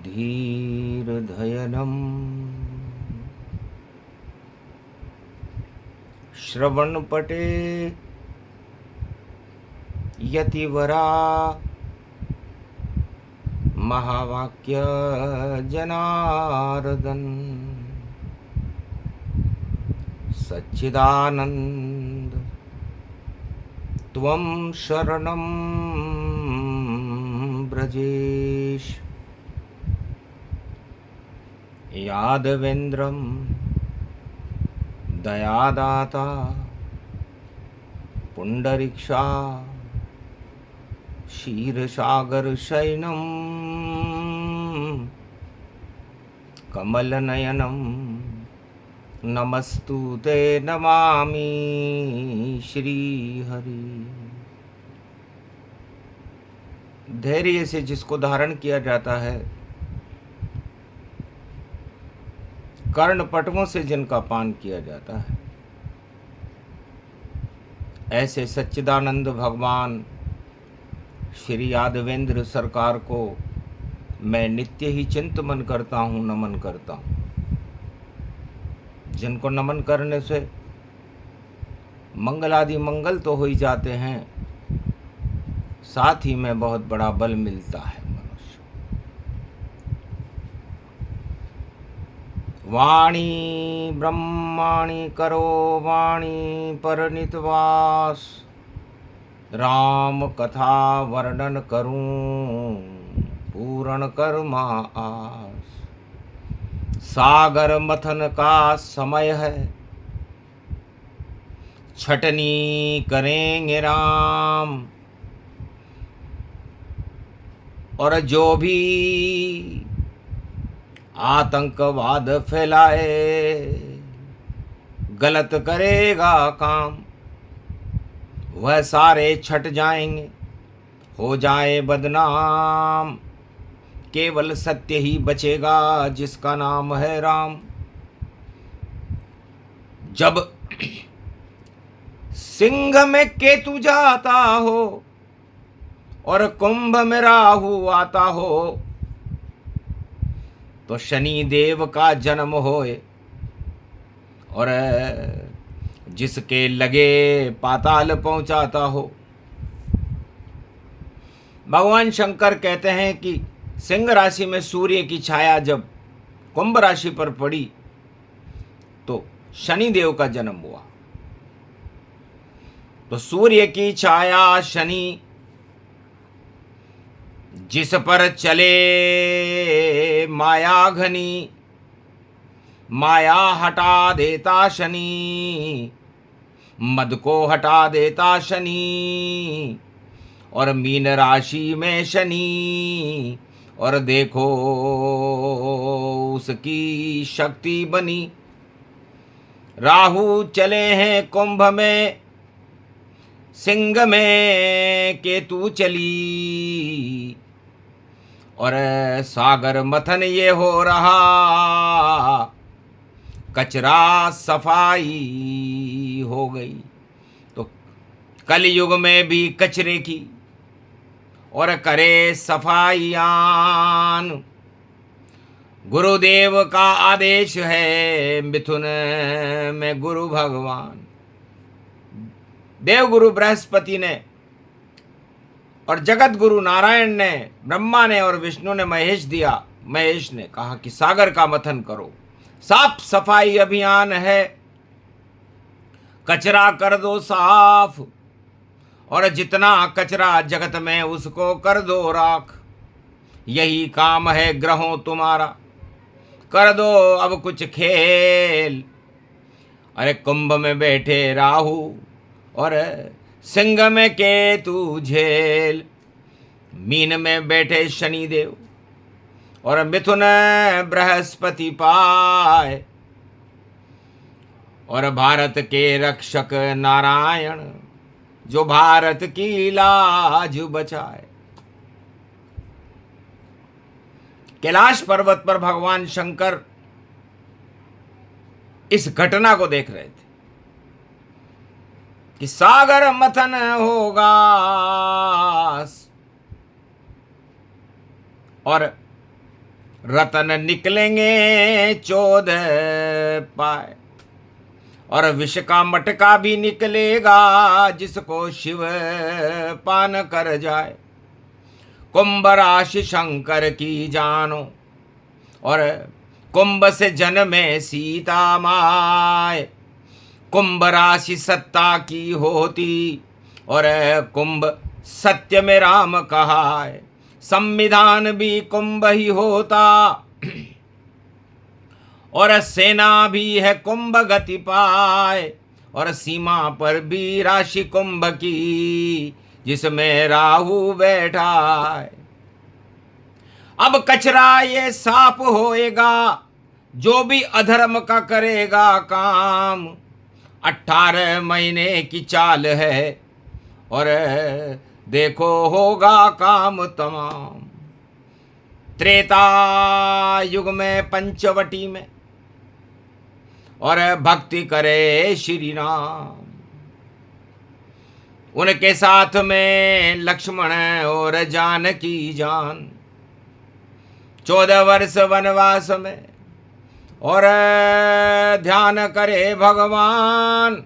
धीर्धयनम् श्रवणपटे यतिवरा महावाक्य जनार्दन सच्चिदानंद त्वं शरणं ब्रजेश यादवेन्द्रं दयादाता पुंडरीक्षा क्षीरसागर शयनं कमलनयनं नमस्तुते नमामि श्रीहरि। धैर्य से जिसको धारण किया जाता है, कर्णपटवों से जिनका पान किया जाता है, ऐसे सच्चिदानंद भगवान श्री यादवेंद्र सरकार को मैं नित्य ही चिंतन करता हूँ, नमन करता हूँ। जिनको नमन करने से मंगलादि मंगल तो हो ही जाते हैं, साथ ही में बहुत बड़ा बल मिलता है मनुष्य। वाणी ब्रह्माणि करो वाणी परनितवास, राम कथा वर्णन करूं पूर्ण कर्मा आस। सागर मथन का समय है, छटनी करेंगे राम। और जो भी आतंकवाद फैलाए, गलत करेगा काम, वह सारे छट जाएंगे, हो जाए बदनाम। केवल सत्य ही बचेगा जिसका नाम है राम। जब सिंह में केतु जाता हो और कुंभ में राहु आता हो, तो शनि देव का जन्म होए और जिसके लगे पाताल पहुंचाता हो। भगवान शंकर कहते हैं कि सिंह राशि में सूर्य की छाया जब कुंभ राशि पर पड़ी तो शनि देव का जन्म हुआ। तो सूर्य की छाया शनि, जिस पर चले माया घनी, माया हटा देता शनि, मद को हटा देता शनि। और मीन राशि में शनि, और देखो उसकी शक्ति बनी। राहु चले हैं कुंभ में, सिंह में केतु चली, और सागर मथन ये हो रहा, कचरा सफाई हो गई। तो कलयुग में भी कचरे की और करे सफाईयान। गुरुदेव का आदेश है, मिथुन में गुरु भगवान। देव गुरु बृहस्पति ने और जगत गुरु नारायण ने, ब्रह्मा ने और विष्णु ने महेश दिया। महेश ने कहा कि सागर का मथन करो, साफ सफाई अभियान है, कचरा कर दो साफ, और जितना कचरा जगत में उसको कर दो राख। यही काम है ग्रहों तुम्हारा, कर दो अब कुछ खेल। अरे कुंभ में बैठे राहु और सिंह में केतु झेल, मीन में बैठे शनि देव और मिथुन बृहस्पति पाए। और भारत के रक्षक नारायण, जो भारत की लाज बचाए। कैलाश पर्वत पर भगवान शंकर इस घटना को देख रहे थे कि सागर मथन होगा और रतन निकलेंगे 14 पाए, और विष का मटका भी निकलेगा जिसको शिव पान कर जाए। कुंभ राशि शंकर की जानो, और कुंभ से जन्मे सीता माय। कुंभ राशि सत्ता की होती, और कुंभ सत्य में राम कहाए। संविधान भी कुंभ ही होता, और सेना भी है कुंभ गति पाए। और सीमा पर भी राशि कुंभ की, जिसमें राहु बैठा है। अब कचरा ये साफ होएगा, जो भी अधर्म का करेगा काम। 18 महीने की चाल है, और देखो होगा काम तमाम। त्रेता युग में पंचवटी में, और भक्ति करे श्री राम। उनके साथ में लक्ष्मण और जानकी जान। 14 वर्ष वनवास में, और ध्यान करे भगवान।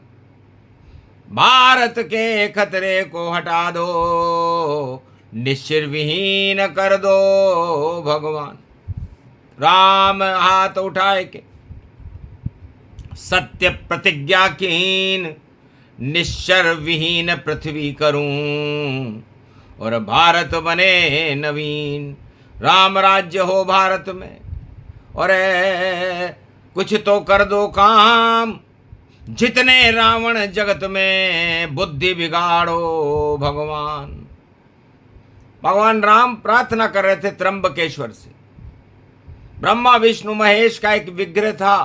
भारत के खतरे को हटा दो, निश्चिर विहीन कर दो भगवान। राम हाथ उठाए के सत्य प्रतिज्ञा कीन, निश्चर विहीन पृथ्वी करूं, और भारत बने नवीन। राम राज्य हो भारत में, और कुछ तो कर दो काम। जितने रावण जगत में, बुद्धि बिगाड़ो भगवान। भगवान राम प्रार्थना कर रहे थे त्र्यंबकेश्वर से। ब्रह्मा विष्णु महेश का एक विग्रह था।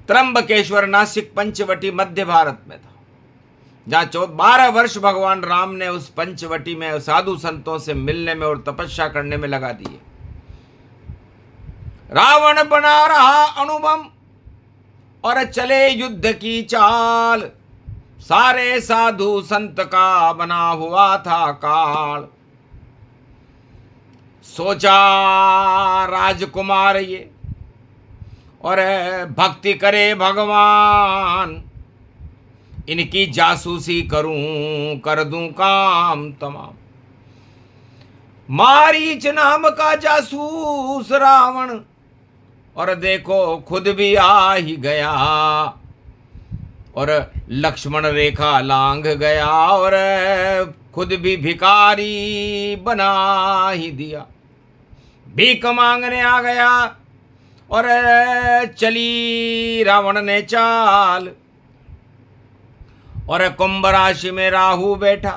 त्र्यंबकेश्वर नासिक पंचवटी मध्य भारत में था, जहाँ 12 वर्ष भगवान राम ने उस पंचवटी में साधु संतों से मिलने में और तपस्या करने में लगा दिए। रावण बना रहा अणुबम, और चले युद्ध की चाल। सारे साधु संत का बना हुआ था काल। सोचा राजकुमार ये, और भक्ति करे भगवान। इनकी जासूसी करूं, कर दूं काम तमाम। मारीच नाम का जासूस रावण, और देखो खुद भी आ ही गया, और लक्ष्मण रेखा लांघ गया, और खुद भी भिखारी बना ही दिया। भीख मांगने आ गया, और चली रावण ने चाल। और कुंभ राशि में राहु बैठा।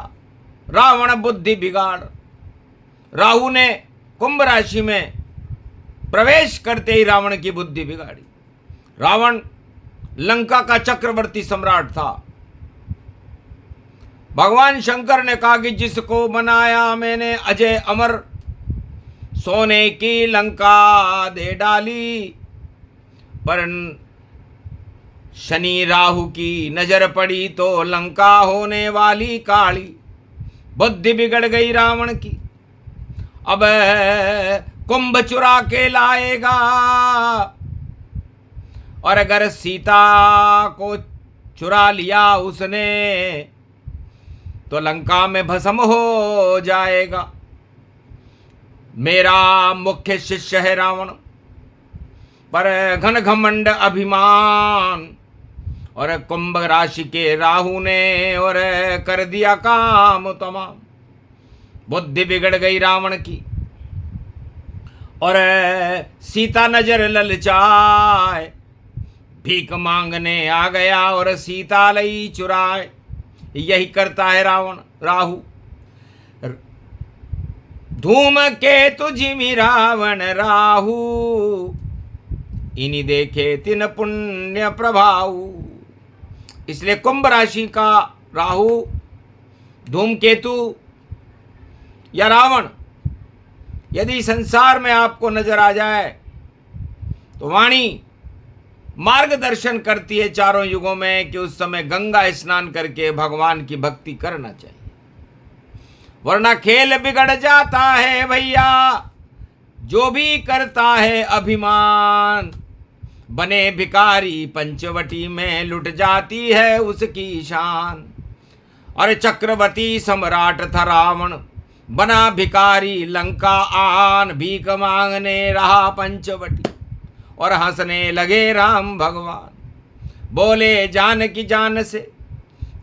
रावण बुद्धि बिगाड़। राहु ने कुंभ राशि में प्रवेश करते ही रावण की बुद्धि बिगाड़ी। रावण लंका का चक्रवर्ती सम्राट था। भगवान शंकर ने कहा कि जिसको बनाया मैंने अजय अमर, सोने की लंका दे डाली। पर शनि राहु की नजर पड़ी तो लंका होने वाली काली। बुद्धि बिगड़ गई रावण की। अब कुंभ चुरा के लाएगा, और अगर सीता को चुरा लिया उसने तो लंका में भस्म हो जाएगा। मेरा मुख्य शिष्य है रावण, पर घन घमंड अभिमान। और कुंभ राशि के राहु ने और कर दिया काम तमाम। बुद्धि बिगड़ गई रावण की, और सीता नजर ललचाए। भीख मांगने आ गया और सीता लई चुराए। यही करता है रावण राहु। धूम के तुझी रावण राहु, इन्हीं देखे तिन पुण्य प्रभाऊ। इसलिए कुंभ राशि का राहु, धूमकेतु या रावण यदि संसार में आपको नजर आ जाए तो वाणी मार्गदर्शन करती है चारों युगों में कि उस समय गंगा स्नान करके भगवान की भक्ति करना चाहिए, वरना खेल बिगड़ जाता है भैया। जो भी करता है अभिमान, बने भिखारी पंचवटी में लुट जाती है उसकी शान। और चक्रवर्ती सम्राट था रावण, बना भिखारी लंका आन, भीख मांगने रहा पंचवटी। और हंसने लगे राम भगवान, बोले जानकी जान से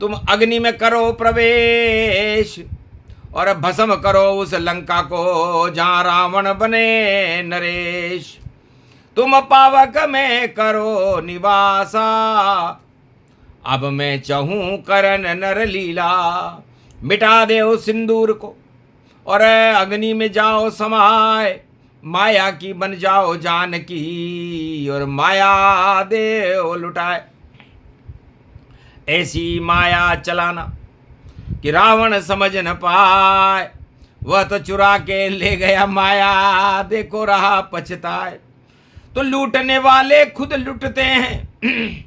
तुम अग्नि में करो प्रवेश, और भस्म करो उस लंका को जहाँ रावण बने नरेश। तुम पावक में करो निवासा, अब मैं चाहूं करन नर लीला। मिटा दे उस सिंदूर को और अग्नि में जाओ समाए, माया की बन जाओ जानकी और माया दे लुटाए। ऐसी माया चलाना कि रावण समझ न पाए, वह तो चुरा के ले गया माया, देखो रहा पछताए। तो लूटने वाले खुद लुटते हैं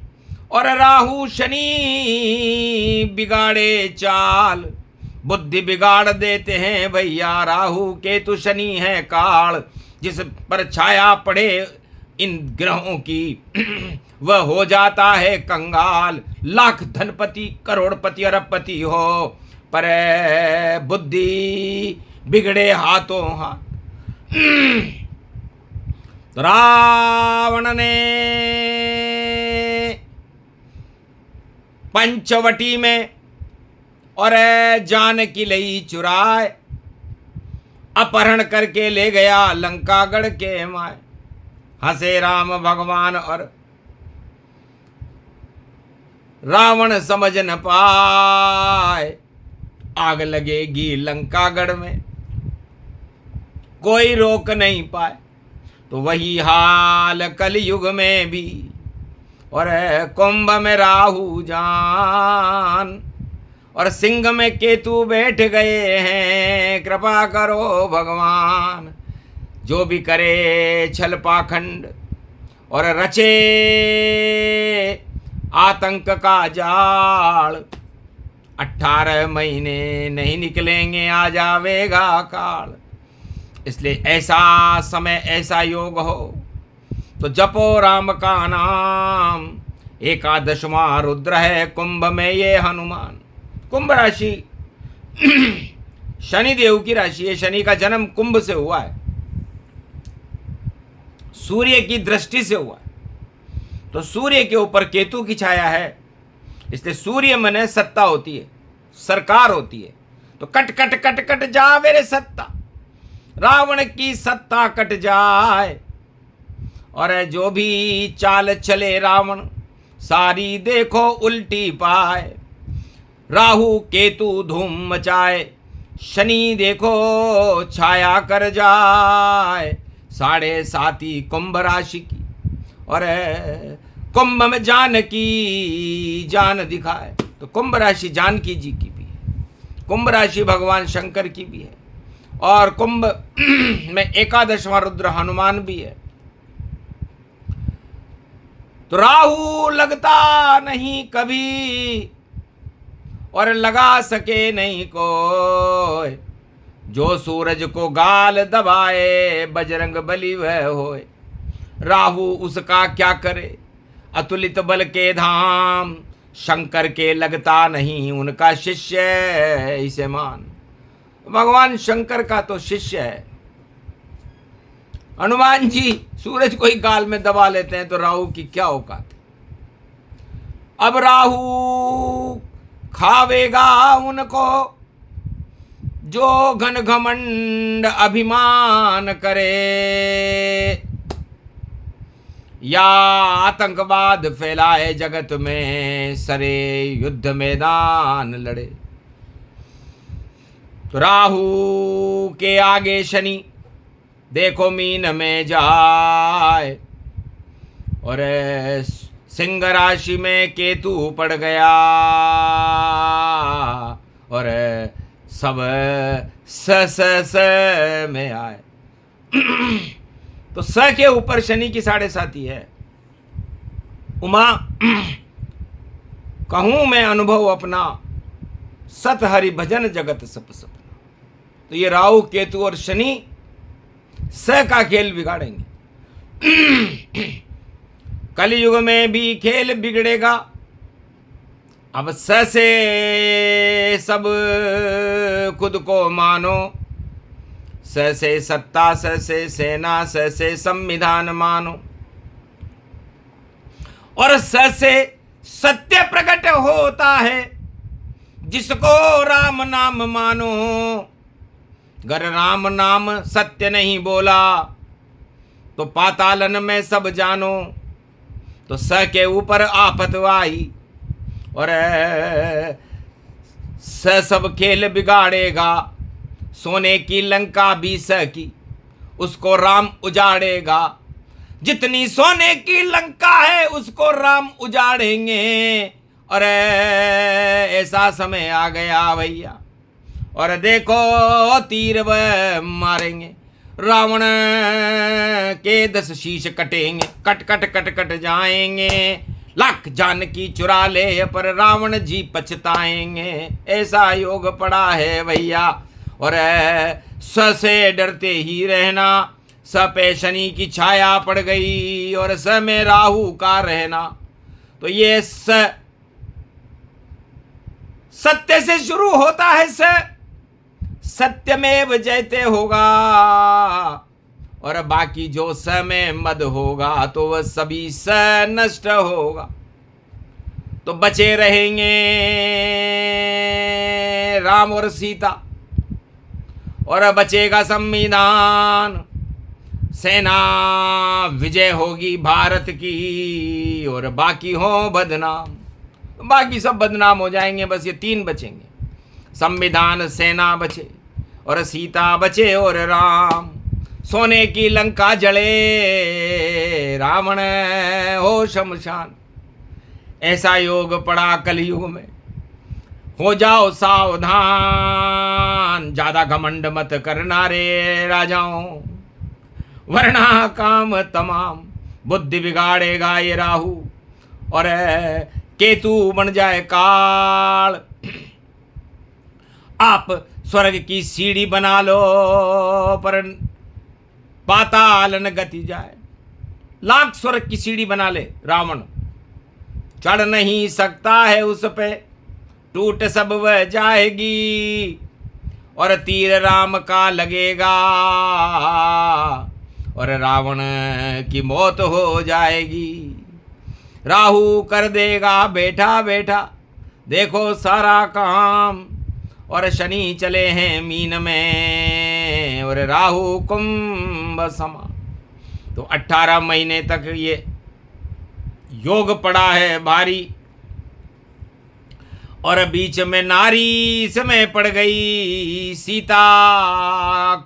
और राहु शनि बिगाड़े चाल, बुद्धि बिगाड़ देते हैं भैया। राहु केतु शनि है काल, जिस पर छाया पड़े इन ग्रहों की वह हो जाता है कंगाल। लाख धनपति करोड़पति अरबपति हो, पर बुद्धि बिगड़े हाथों हाथ। रावण ने पंचवटी में और जानकी लई चुराए, अपहरण करके ले गया लंकागढ़ के माए। हंसे राम भगवान और रावण समझ न पाए, आग लगेगी लंकागढ़ में कोई रोक नहीं पाए। तो वही हाल कलयुग में भी, और कुंभ में राहु जान, और सिंह में केतु बैठ गए हैं। कृपा करो भगवान, जो भी करे छल पाखंड और रचे आतंक का जाल, 18 महीने नहीं निकलेंगे, आ जावेगा काल। इसलिए ऐसा समय ऐसा योग हो तो जपो राम का नाम। 11वां रुद्र है कुंभ में ये हनुमान। कुंभ राशि शनि देव की राशि है। शनि का जन्म कुंभ से हुआ है, सूर्य की दृष्टि से हुआ है। तो सूर्य के ऊपर केतु की छाया है, इसलिए सूर्य मने सत्ता होती है, सरकार होती है। तो कट कट कट कट जा मेरे सत्ता, रावण की सत्ता कट जाए। और जो भी चाल चले रावण, सारी देखो उल्टी पाए। राहु केतु धूम मचाए, शनि देखो छाया कर जाए। 7.5 कुंभ राशि की, और कुंभ में जानकी जान दिखाए। तो कुंभ राशि जानकी जी की भी है, कुंभ राशि भगवान शंकर की भी है, और कुंभ में 11वां रुद्र हनुमान भी है। तो राहु लगता नहीं कभी और लगा सके नहीं कोई, जो सूरज को गाल दबाए बजरंग बली वह होए। राहु उसका क्या करे, अतुलित बल के धाम, शंकर के लगता नहीं उनका शिष्य इसे मान। भगवान शंकर का तो शिष्य है। हनुमान जी सूरज को ही गाल में दबा लेते हैं, तो राहु की क्या औकात है। अब राहु खावेगा उनको जो घन घमंड अभिमान करे, या आतंकवाद फैलाए जगत में, सरे युद्ध मैदान लड़े। तो राहु के आगे शनि देखो मीन में जाए, और सिंह राशि में केतु पड़ गया, और सब स में आए। तो स के ऊपर शनि की 7.5 है। उमा कहूं मैं अनुभव अपना, सत हरि भजन जगत सप सपना। तो ये राहु केतु और शनि स का खेल बिगाड़ेंगे। कलयुग में भी खेल बिगड़ेगा। अब स से सब खुद को मानो, स से सत्ता, स से सेना, स से संविधान मानो, और स से सत्य प्रकट होता है, जिसको राम नाम मानो। अगर राम नाम सत्य नहीं बोला तो पातालन में सब जानो। तो स के ऊपर आफत आई, और स सब खेल बिगाड़ेगा। सोने की लंका भी स की, उसको राम उजाड़ेगा। जितनी सोने की लंका है उसको राम उजाड़ेंगे। और ऐसा समय आ गया भैया, और देखो तीर वह मारेंगे। रावण के 10 शीश कटेंगे, कट कट कट कट जाएंगे। लाख जानकी चुरा ले पर रावण जी पछताएंगे। ऐसा योग पड़ा है भैया। और स से डरते ही रहना, स पे शनि की छाया पड़ गई, और स में राहु का रहना। तो ये सत्य से शुरू होता है। सत्यमेव जयते होगा, और बाकी जो स में मद होगा तो वह सभी स नष्ट होगा। तो बचे रहेंगे राम और सीता, और बचेगा संविधान। सेना विजय होगी भारत की, और बाकी हो बदनाम। बाकी सब बदनाम हो जाएंगे, बस ये 3 बचेंगे। संविधान, सेना बचे, और सीता बचे, और राम। सोने की लंका जले, रावण हो शमशान। ऐसा योग पड़ा कलयुग में। हो जाओ सावधान, ज्यादा घमंड मत करना रे राजाओं, वरना काम तमाम। बुद्धि बिगाड़ेगा ये राहु, और केतु बन जाए काल। आप स्वर्ग की सीढ़ी बना लो, पर पातालन गति जाए। लाख स्वर्ग की सीढ़ी बना ले रावण, चढ़ नहीं सकता है उस पे, टूट सब वह जाएगी। और तीर राम का लगेगा, और रावण की मौत हो जाएगी। राहु कर देगा बैठा बैठा, देखो सारा काम। और शनि चले हैं मीन में, और राहु कुंभ समा। तो 18 महीने तक ये योग पड़ा है भारी। और बीच में नारी समय पड़ गई, सीता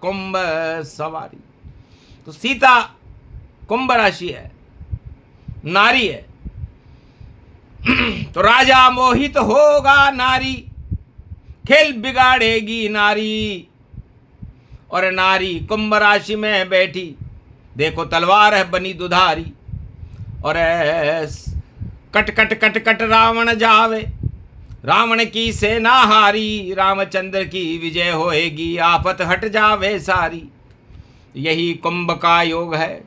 कुंभ सवारी। तो सीता कुंभ राशि है, नारी है। तो राजा मोहित होगा नारी, खेल बिगाड़ेगी नारी। और नारी कुंभ राशि में बैठी, देखो तलवार है बनी दुधारी। और कट कट कट कट रावण जावे, रावण की सेना हारी। रामचंद्र की विजय होएगी, आफत हट जावे सारी। यही कुंभ का योग है।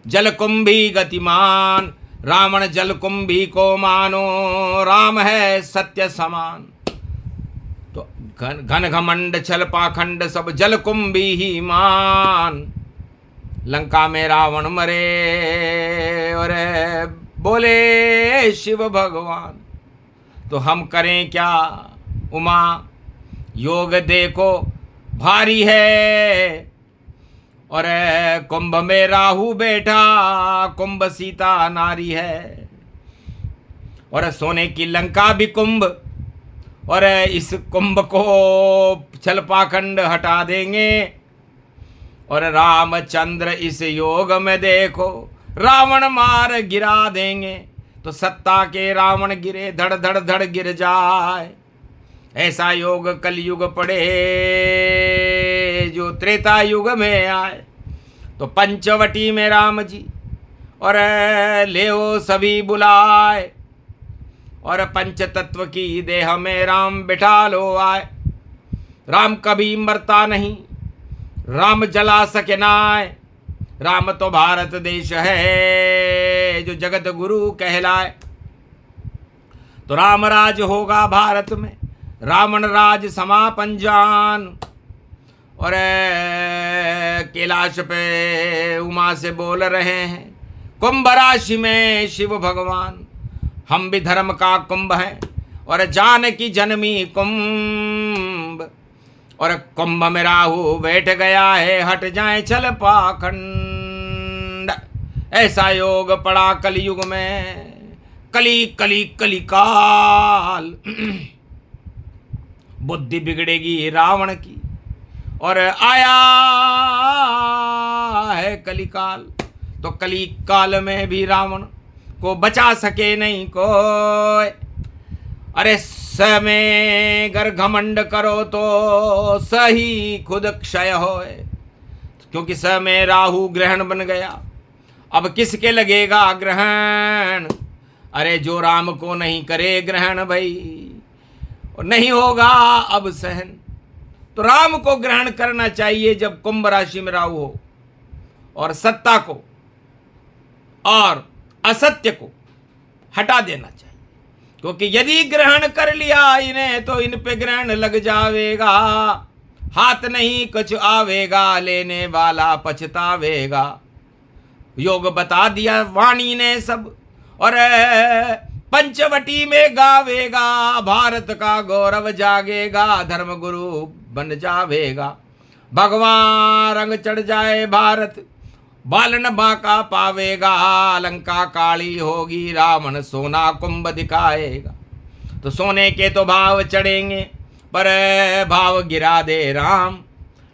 जल कुंभी गतिमान, रावण जल कुंभी को मानो। राम है सत्य समान। तो घन घमंड छल पाखंड सब जल कुंभी ही मान। लंका में रावण मरे, और बोले शिव भगवान। तो हम करें क्या उमा, योग देखो भारी है। और कुंभ में राहु बैठा, कुंभ सीता नारी है। और सोने की लंका भी कुंभ, और इस कुंभ को छल पाखंड हटा देंगे। और रामचंद्र इस योग में देखो रावण मार गिरा देंगे। तो सत्ता के रावण गिरे, धड़ धड़ धड़ गिर जाए। ऐसा योग कलयुग पड़े जो त्रेता युग में आए। तो पंचवटी में राम जी, और ले सभी बुलाए। और पंच तत्व की देह में राम बिठा लो आए। राम कभी मरता नहीं, राम जला सके नाय। राम तो भारत देश है जो जगत गुरु कहलाए। तो राम राज होगा भारत में, रावण राज समापन जान। और कैलाश पे उमा से बोल रहे हैं, कुंभ राशि में शिव भगवान, हम भी धर्म का कुंभ हैं और जानकी जन्मी कुंभ। और कुंभ में राहु बैठ गया है, हट जाए चल पाखंड। ऐसा योग पड़ा कलयुग में, कली कली कली काल। बुद्धि बिगड़ेगी रावण की और आया है कलिकाल। तो कलिकाल में भी रावण को बचा सके नहीं कोई। अरे समय गर घमंड करो तो सही खुद क्षय होए, क्योंकि समय राहु ग्रहण बन गया। अब किसके लगेगा ग्रहण? अरे जो राम को नहीं करे ग्रहण भाई, और नहीं होगा अब सहन। तो राम को ग्रहण करना चाहिए जब कुंभ राशि में राहु हो, और सत्ता को और असत्य को हटा देना चाहिए। क्योंकि यदि ग्रहण कर लिया इन्हें तो इन पे ग्रहण लग जावेगा, हाथ नहीं कुछ आवेगा, लेने वाला पछतावेगा। योग बता दिया वाणी ने सब, और पंचवटी में गावेगा, भारत का गौरव जागेगा, धर्म गुरु बन जावेगा। भगवान रंग चढ़ जाए भारत, बालन बांका पावेगा। लंका काली होगी, रावण सोना कुंभ दिखाएगा। तो सोने के तो भाव चढ़ेंगे, पर भाव गिरा दे राम।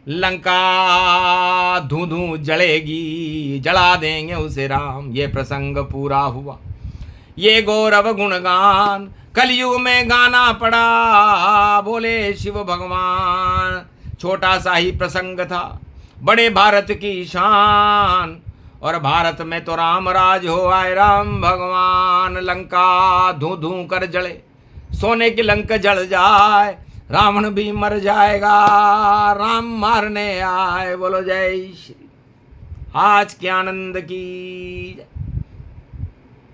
लंका धू धू जलेगी, जला देंगे उसे राम। ये प्रसंग पूरा हुआ, ये गौरव गुणगान कलयुग में गाना पड़ा। बोले शिव भगवान। छोटा सा ही प्रसंग था, बड़े भारत की शान। और भारत में तो राम राज हो आए राम भगवान। लंका धू धू कर जले, सोने की लंका जल जाए, रावण भी मर जाएगा, राम मारने आए। बोलो जय श्री। आज के आनंद की जय,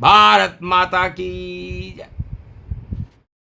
भारत माता की जय।